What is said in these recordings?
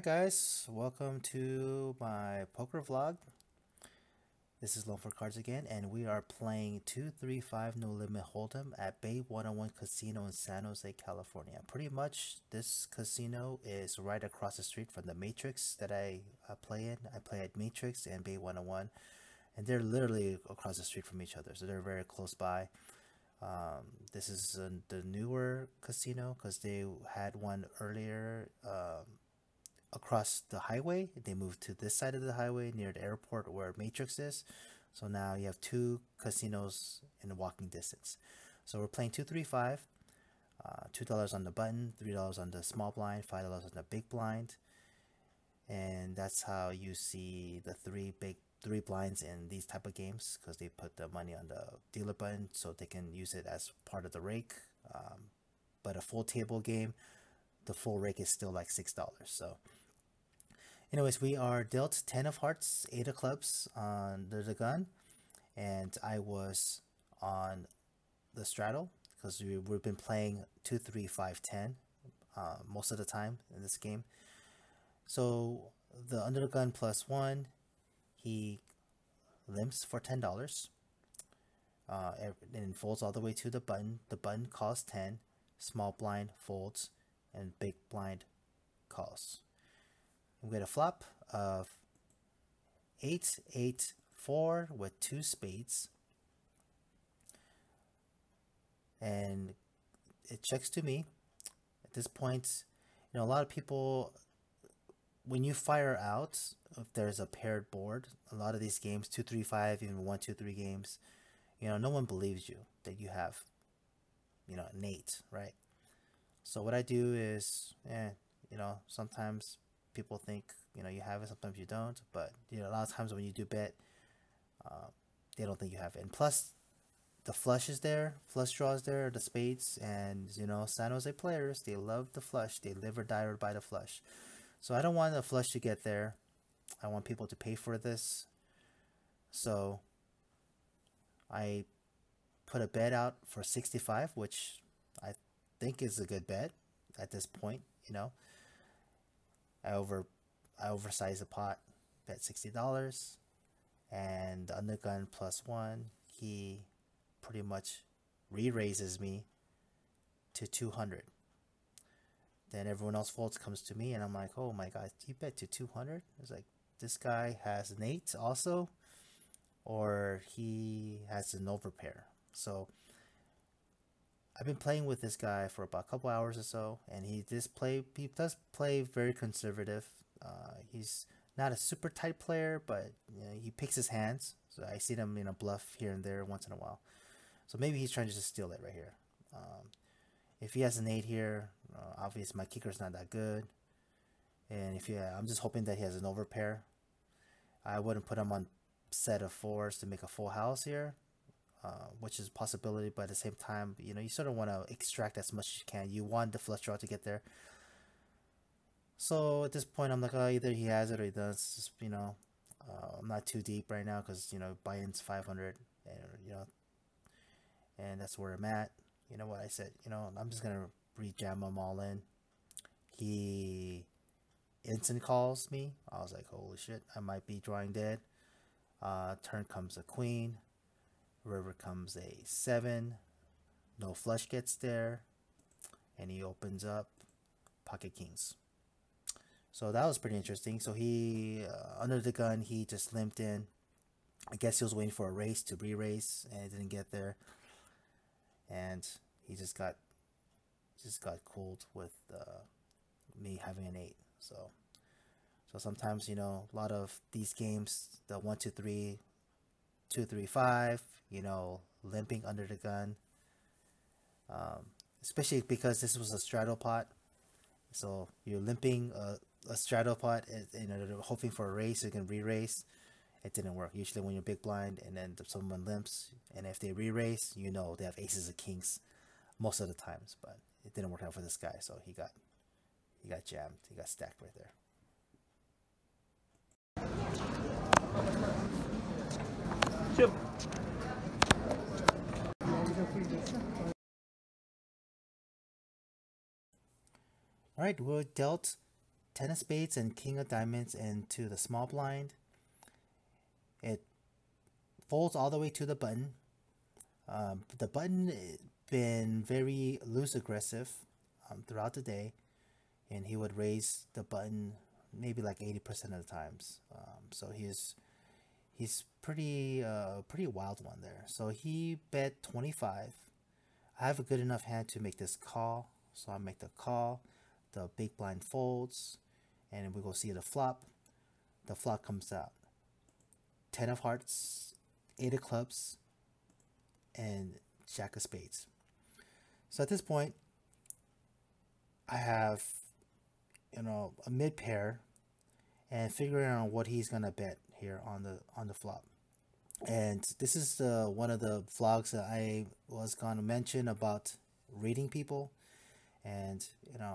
Alright guys, welcome to my poker vlog. This is Loan for Cards again, and we are playing 235 No Limit Holdem at Bay 101 Casino in San Jose, California. Pretty much this casino is right across the street from the Matrix that I play in. I play at Matrix and Bay 101, and they're literally across the street from each other, so they're very close by. This is the newer casino because they had one earlier across the highway. They moved to this side of the highway near the airport where Matrix is. So now you have two casinos in walking distance. So we're playing 235, $2 on the button, $3 on the small blind, $5 on the big blind. And that's how you see the three blinds in these type of games, because they put the money on the dealer button so they can use it as part of the rake. But a full table game, the full rake is still like $6. So anyways, we are dealt 10 of hearts, 8 of clubs under the gun, and I was on the straddle because we've been playing 2, 3, 5, 10 most of the time in this game. So the under the gun +1, he limps for $10 and folds all the way to the button. The button calls 10, small blind folds, and big blind calls. We get a flop of 8, 8, 4 with 2 spades, and it checks to me. At this point, you know, a lot of people, when you fire out, if there's a paired board, a lot of these games, 2, 3, 5, even 1, 2, 3 games, you know, no one believes you that you have, you know, an 8, right? So what I do is, you know, sometimes people think, you know, you have it, sometimes you don't, but, you know, a lot of times when you do bet, they don't think you have it. And plus, the flush is there, flush draw is there, the spades, and, you know, San Jose players, they love the flush. They live or die by the flush. So I don't want the flush to get there. I want people to pay for this. So I put a bet out for 65, which I think is a good bet at this point. You know, I oversized the pot, bet $60, and the undergun +1, he pretty much re-raises me to 200. Then everyone else folds, comes to me, and I'm like, oh my god, he bet to 200? It's like, this guy has an 8 also, or he has an overpair. So I've been playing with this guy for about a couple hours or so, and he does play very conservative. He's not a super tight player, but you know, he picks his hands. So I see him, you know, bluff here and there once in a while. So maybe he's trying to just steal it right here. If he has an 8 here, obviously my kicker's not that good. And I'm just hoping that he has an overpair. I wouldn't put him on set of 4s to make a full house here, which is a possibility, but at the same time, you know, you sort of want to extract as much as you can. You want the flush draw to get there. So at this point, I'm like, oh, either he has it or he does. Just, you know, I'm not too deep right now because, you know, buy-in's 500, and, you know, and that's where I'm at. You know what I said? You know, I'm just gonna re-jam them all in. He instant calls me. I was like, holy shit, I might be drawing dead. Turn comes a queen. River comes a 7. No flush gets there, and he opens up pocket kings. So that was pretty interesting. So he under the gun, he just limped in. I guess he was waiting for a race to re-raise, and it didn't get there. And he just got cooled with me having an 8. So sometimes, you know, a lot of these games, the 1, 2, 3, 2, 3, 5, you know, limping under the gun, especially because this was a straddle pot. So you're limping a straddle pot, you know, hoping for a raise so you can re-raise. It didn't work. Usually when you're big blind and then someone limps, and if they re-raise, you know, they have aces of kings most of the times, but it didn't work out for this guy. So he got jammed. He got stacked right there. Chip. All right, we're dealt ten of spades and king of diamonds into the small blind. It folds all the way to the button. The button been very loose aggressive throughout the day, and he would raise the button maybe like 80% of the times. So he's pretty wild one there. So he bet 25. I have a good enough hand to make this call, so I make the call. The big blind folds, and we go see the flop. The flop comes out 10 of hearts, 8 of clubs, and jack of spades. So at this point, I have, a mid pair, and figuring out what he's gonna bet here on the flop. And this is one of the vlogs that I was gonna mention about reading people. And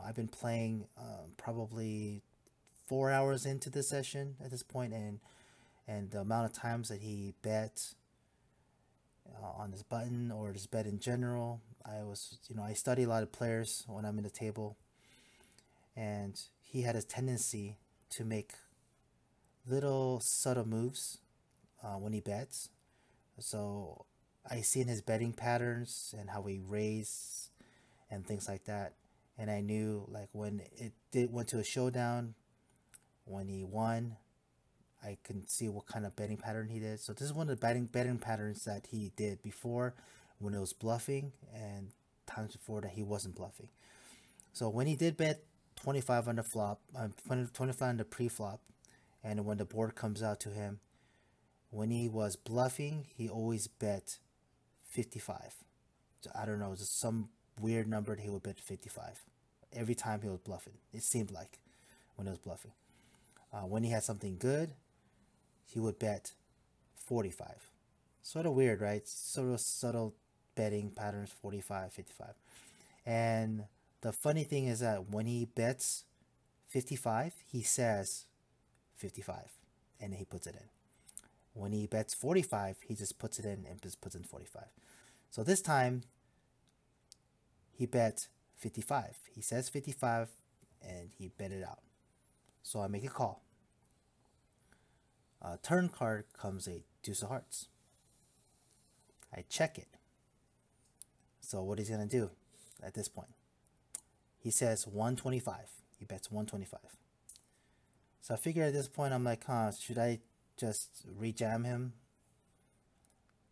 I've been playing probably 4 hours into the session at this point, and the amount of times that he bet on this button or this bet in general, I study a lot of players when I'm in the table, and he had a tendency to make little subtle moves when he bets. So I seen his betting patterns and how he raised and things like that, and I knew like when went to a showdown, when he won, I can see what kind of betting pattern he did. So this is one of the betting patterns that he did before, when it was bluffing, and times before that he wasn't bluffing. So when he did bet 25 on the flop, 25 on the pre-flop, and when the board comes out to him, when he was bluffing, he always bet 55. So I don't know, just some weird number that he would bet 55 every time he was bluffing. It seemed like when he was bluffing. When he had something good, he would bet 45. Sort of weird, right? Sort of subtle betting patterns, 45, 55. And the funny thing is that when he bets 55, he says 55, and he puts it in. When he bets 45, he just puts it in and just puts in 45. So this time, he bet 55. He says 55, and he bet it out. So I make a call. Turn card comes a deuce of hearts. I check it. So what he's gonna do at this point? He says 125. He bets 125. So I figure at this point, I'm like, should I just rejam him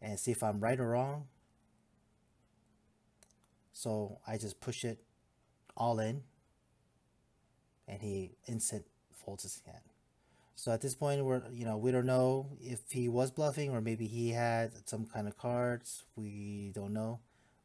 and see if I'm right or wrong? So I just push it all in, and he instant folds his hand. So at this point, we don't know if he was bluffing or maybe he had some kind of cards. We don't know,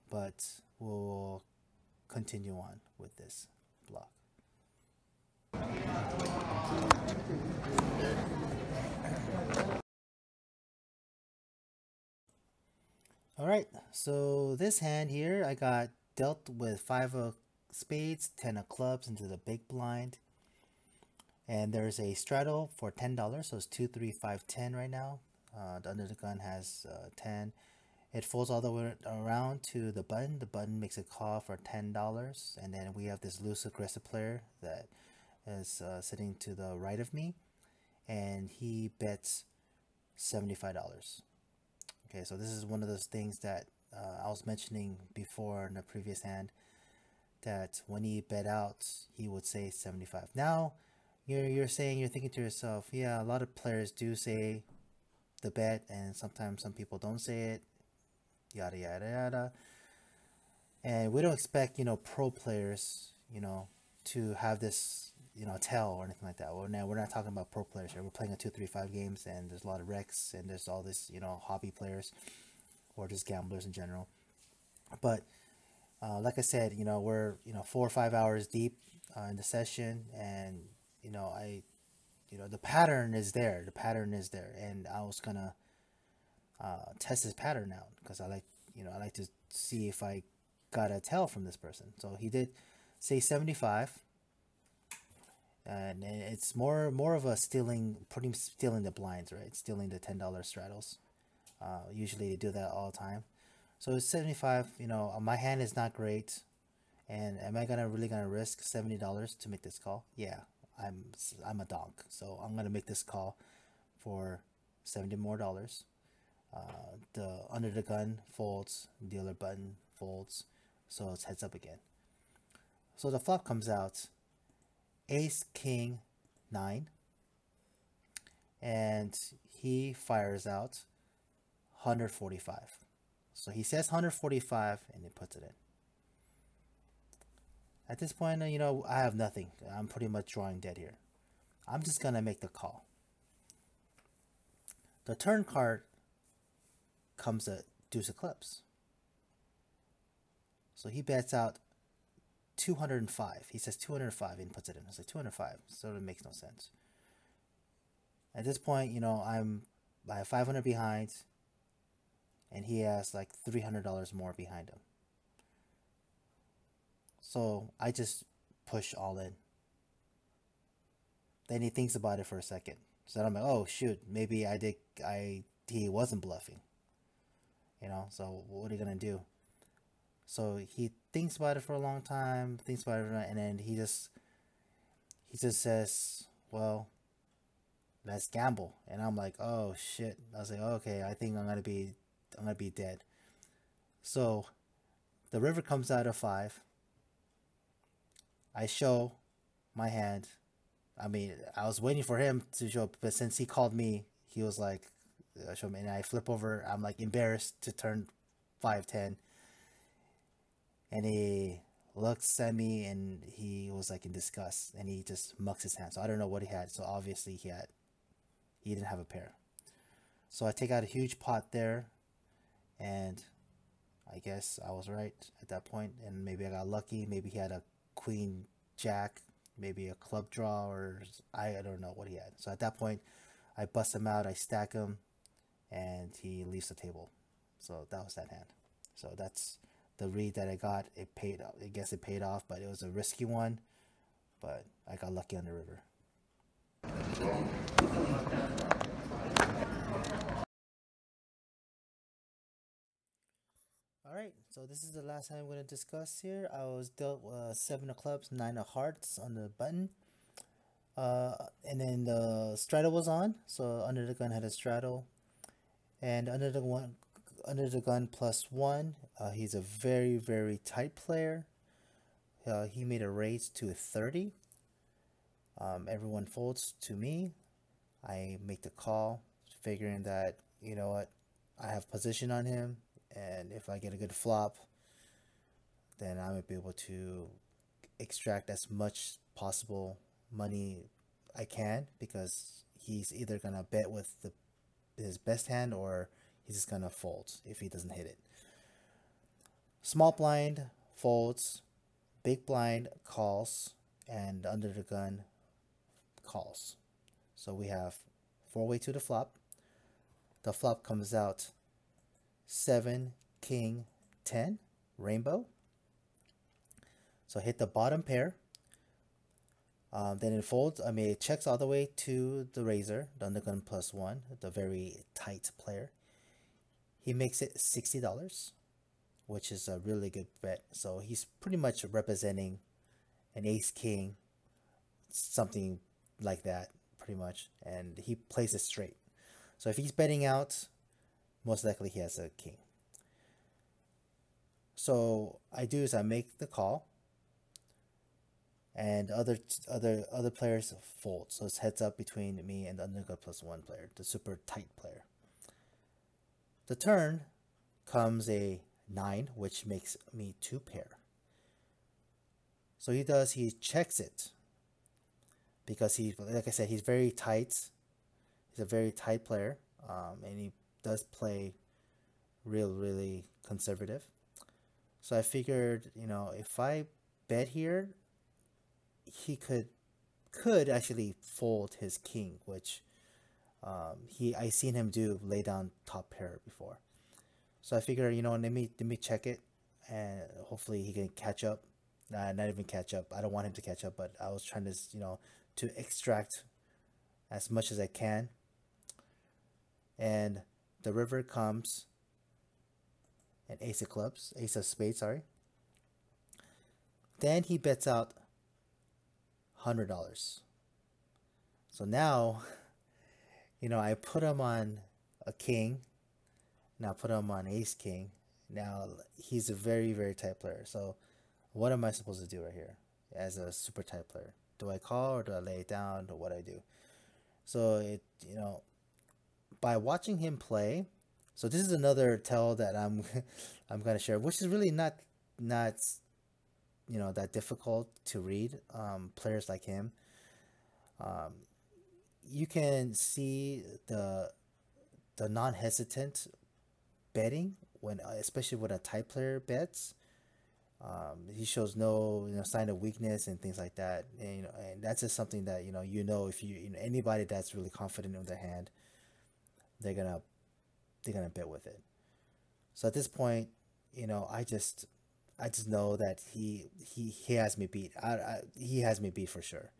but we'll continue on with this block. All right, so this hand here, I got dealt with 5 of spades, 10 of clubs into the big blind. And there's a straddle for $10, so it's 2, 3, 5, 10 right now. The under the gun has 10. It folds all the way around to the button. The button makes a call for $10, and then we have this loose aggressive player that is sitting to the right of me, and he bets $75. Okay, so this is one of those things that I was mentioning before in the previous hand, that when he bet out, he would say 75. Now, you're thinking to yourself, yeah, a lot of players do say the bet, and sometimes some people don't say it, yada yada yada. And we don't expect pro players to have this tell or anything like that. We're not talking about pro players here. We're playing a 2, 3, 5 games, and there's a lot of wrecks, and there's all this hobby players or just gamblers in general. But like I said, we're 4 or 5 hours deep in the session, and the pattern is there. The pattern is there, and I was gonna test his pattern out because I like to see if I got a tell from this person. So he did say 75, and it's more of a stealing the blinds, right? Stealing the $10 straddles. Usually they do that all the time. So it's 75. My hand is not great, and am I really gonna risk $70 to make this call? Yeah, I'm a donk, so I'm gonna make this call for $70 more. The under the gun folds, dealer button folds, so it's heads up again. So the flop comes out, Ace King 9, and he fires out 145. So he says 145 and he puts it in. At this point, I have nothing. I'm pretty much drawing dead here. I'm just gonna make the call. The turn card comes a deuce of clubs. So he bets out 205. He says 205 and puts it in. I say 205. So it makes no sense. At this point, I have 500 behind, and he has like $300 more behind him. So I just push all in. Then he thinks about it for a second. So I'm like, oh shoot, maybe he wasn't bluffing. So what are you gonna do? So he thinks about it for a long time, and then he just says, well, let's gamble. And I'm like, oh shit. I was like, okay, I think I'm gonna be dead. So the river comes out of 5. I show my hand. I mean, I was waiting for him to show up, but since he called me, he was like, show me, and I flip over. I'm like embarrassed to turn 5-10, and he looks at me and he was like in disgust, and he just mucks his hand. So I don't know what he had. So obviously he didn't have a pair. So I take out a huge pot there, and I guess I was right at that point, and maybe I got lucky. Maybe he had a queen jack, maybe a club draw, or I don't know what he had. So at that point, I bust him out, I stack him, and he leaves the table. So that was that hand. So that's the read that I got. It paid off. I guess it paid off, but it was a risky one. But I got lucky on the river. Alright, so this is the last time I'm going to discuss here. I was dealt 7 of clubs, 9 of hearts on the button. And then the straddle was on, so under the gun had a straddle. And under the gun +1, he's a very, very tight player. He made a raise to a 30. Everyone folds to me. I make the call, figuring that, you know what, I have position on him, and if I get a good flop, then I might be able to extract as much possible money I can, because he's either gonna bet with his best hand, or he's just gonna fold if he doesn't hit it. Small blind folds, big blind calls, and under the gun calls. So we have 4-way to the flop. The flop comes out 7, king, 10, rainbow. So hit the bottom pair. Then it folds. I mean, it checks all the way to the razor, the undergun +1, the very tight player. He makes it $60, which is a really good bet. So he's pretty much representing an ace king, something like that, pretty much. And he plays it straight. So if he's betting out, most likely he has a king. So I do is I make the call, and other players fold. So it's heads up between me and the undergun +1 player, the super tight player. The turn comes a 9, which makes me 2 pair. So he checks it, because like I said, he's very tight. He's a very tight player, and he does play really conservative. So I figured, if I bet here, he could actually fold his king, which I seen him do, lay down top pair before. So I figured, let me check it, and hopefully he can catch up. Not even catch up. I don't want him to catch up, but I was trying to, to extract as much as I can. And the river comes an ace of spades, sorry. Then he bets out $100. So now, I put him on a king. Now put him on ace king. Now he's a very, very tight player. So what am I supposed to do right here as a super tight player? Do I call or do I lay it down or what I do? So by watching him play, so this is another tell that I'm gonna share, which is really not that difficult to read. Players like him, you can see the non-hesitant betting when, especially when a tight player bets. He shows no sign of weakness and things like that, and that's just something that if anybody that's really confident in their hand, they're gonna bet with it. So at this point, I just know that he has me beat. He has me beat for sure.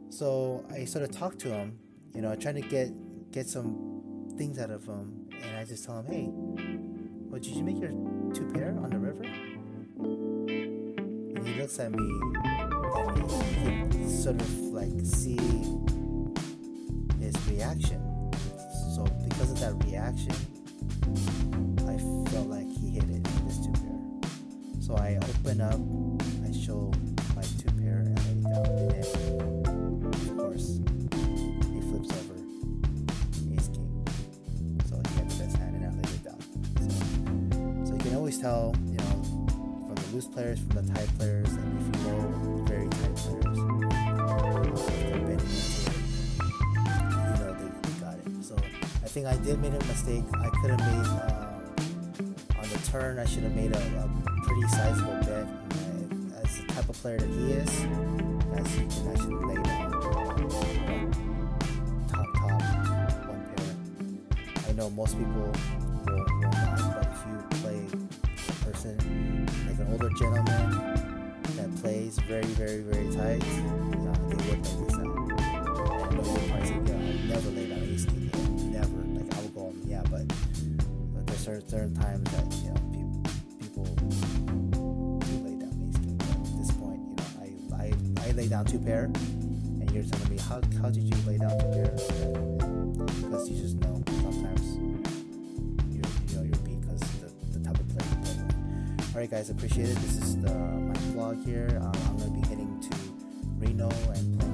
So I sort of talk to him, trying to get some things out of him, and I just tell him, hey, well, did you make your two pair on the river? And he looks at me, and he sort of like see his reaction. So because of that reaction, I felt like he hit it in this two pair. So I open up, I show my two pair, and I lay it down, and then of course he flips over ace king. So he had the best hand, and I laid it down. So you can always tell, from the loose players, from the tight players, and if you know very tight players, if they're betting into it, they got it. So I think I did make a mistake. I could have made on the turn. I should have made a pretty sizable bet. As the type of player that he is, as he can actually lay down top one pair. I know most people will not, but if you play a person like an older gentleman that plays very, very, very tight, they would lay this out. I know you're probably saying, I'll never lay down ace king. Never. Like, I will go on, yeah, but there's certain times that people do lay down ace king. But at this point, I lay down two pair, and you're telling me how did you lay down two pair? Because you just know sometimes you're beat because the type of player you play with. Alright guys, appreciate it. This is my vlog here. I'm going to be heading to Reno and playing